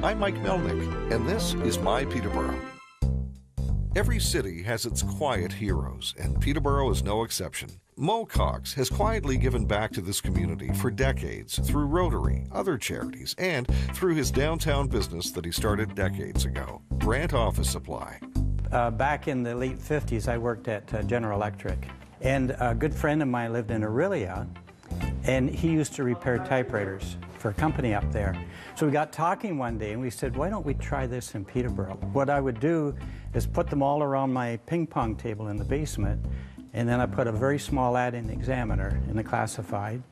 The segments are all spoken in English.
I'm Mike Melnick, and this is My Peterborough. Every city has its quiet heroes, and Peterborough is no exception. Mo Cox has quietly given back to this community for decades through Rotary, other charities, and through his downtown business that he started decades ago, Brant Office Supply. Back in the late 50s, I worked at General Electric, and a good friend of mine lived in Aurelia, and he used to repair typewriters for a company up there. So we got talking one day, and we said, why don't we try this in Peterborough? What I would do is put them all around my ping pong table in the basement, and then I put a very small ad in the Examiner, in the classified.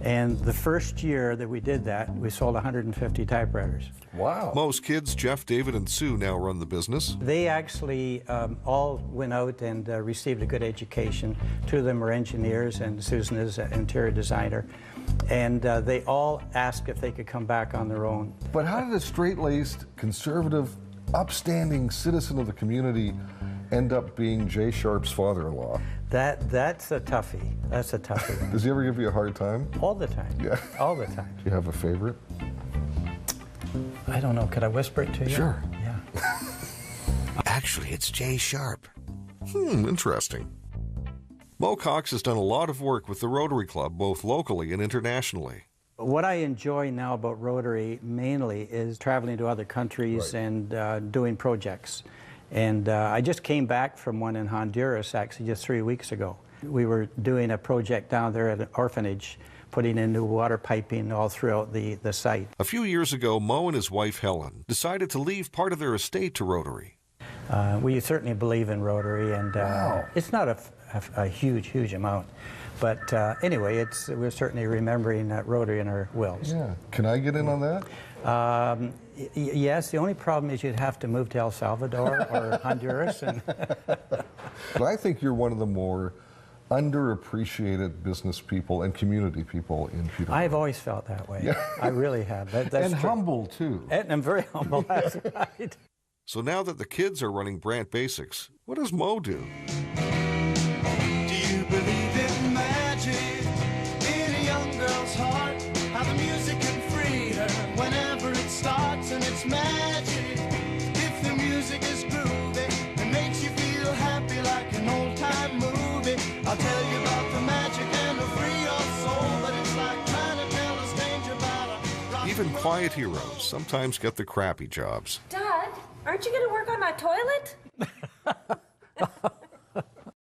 And the first year that we did that, we sold 150 typewriters. Wow. Mo's kids, Jeff, David, and Sue, now run the business. They actually all went out and received a good education. Two of them are engineers, and Susan is an interior designer. And they all asked if they could come back on their own. But how did a straight-laced, conservative, upstanding citizen of the community end up being Jay Sharp's father-in-law? That's a toughie. That's a toughie. Does he ever give you a hard time? All the time. Yeah. All the time. Do you have a favorite? I don't know. Could I whisper it to you? Sure. Yeah. Actually, it's Jay Sharp. Interesting. Mo Cox has done a lot of work with the Rotary Club, both locally and internationally. What I enjoy now about Rotary mainly is traveling to other countries and doing projects. And I just came back from one in Honduras, actually, just 3 weeks ago. We were doing a project down there at an orphanage, putting in new water piping all throughout the site. A few years ago, Mo and his wife, Helen, decided to leave part of their estate to Rotary. We certainly believe in Rotary, and it's not a huge amount. But anyway, we're certainly remembering Rotary in our wills. Yeah. Can I get in on that? Yes, the only problem is you'd have to move to El Salvador or Honduras. But I think you're one of the more underappreciated business people and community people in Peterborough. I've always felt that way. Yeah. I really have. That's and true. humble, too. And I'm very humble, that's right. So now that the kids are running Brant Basics, what does Mo do? Do you believe in magic in a young girl's heart? How the music can free her whenever it starts, and it's magic. If the music is groovy and makes you feel happy like an old-time movie, I'll tell you about the magic and it'll free your soul, but it's like trying to tell a stranger about a rock. Even quiet heroes sometimes get the crappy jobs. Dad, aren't you going to work on my toilet?